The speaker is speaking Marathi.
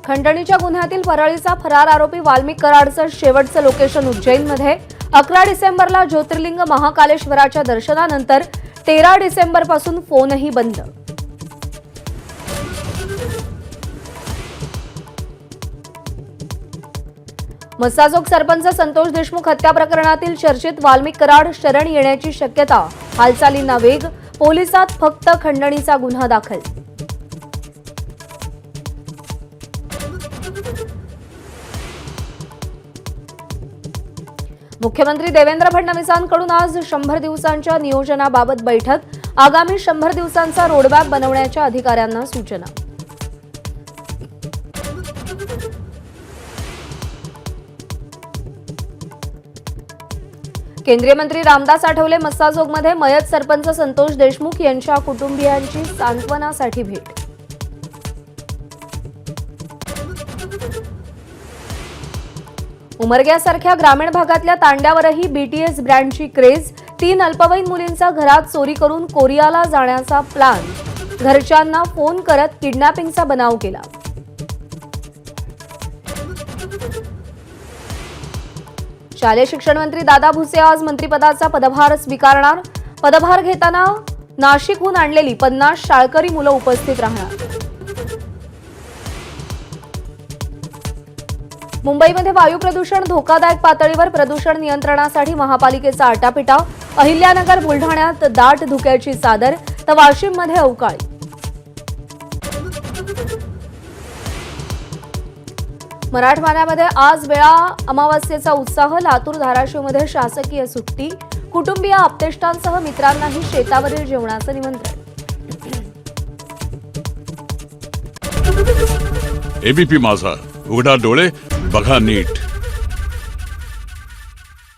खंडणीच्या गुन्ह्यातील परळीचा फरार आरोपी वाल्मिक कराडचं शेवटचं लोकेशन उज्जैनमध्ये 11 डिसेंबरला ज्योतिर्लिंग महाकालेश्वराच्या दर्शनानंतर 13 डिसेंबरपासून फोनही बंद। मस्साजोग सरपंच संतोष देशमुख हत्या प्रकरणातील चर्चित वाल्मिक कराड शरण येण्याची शक्यता, हालचालींना वेग, पोलिसात फक्त खंडणीचा गुन्हा दाखल। मुख्यमंत्री देवेंद्र फडणवीसांकडून आज 100 दिवसांच्या नियोजनाबाबत बैठक, आगामी 100 दिवसांचा रोडमॅप बनवण्याच्या अधिकाऱ्यांना सूचना। केंद्रीय मंत्री रामदास आठवले मस्साजोगमध्ये मयत सरपंच संतोष देशमुख यांच्या कुटुंबियांची सांत्वनासाठी भेट। उमरग्यासारख्या ग्रामीण भागातल्या तांड्यावरही बीटीएस ब्रँडची क्रेज, 3 अल्पवयीन मुलींचा घरात चोरी करून कोरियाला जाण्याचा प्लॅन, घरच्यांना फोन करत किडनॅपिंगचा बनाव केला। शालेय शिक्षण मंत्री दादा भुसे आज मंत्रिपदाचा पदभार स्वीकारणार। पदभार घेताना नाशिकहून आणलेली 50 शाळकरी मुलं उपस्थित राहणार। मुंबईमध्ये वायू प्रदूषण धोकादायक पातळीवर, प्रदूषण नियंत्रणासाठी महापालिकेचा आटापिटा, अहिल्यानगर बुलढाण्यात दाट धुक्याची चादर, तर वाशिममध्ये अवकाळी। मराठवाड्यामध्ये आज वेळा अमावास्येचा उत्साह, लातूर धाराशिवमध्ये शासकीय सुट्टी, कुटुंबीय आप्तेष्टांसह मित्रांनाही शेतावरील जेवणाचं निमंत्रण। एबीपी माझा, उघडा डोळे बघा नीट।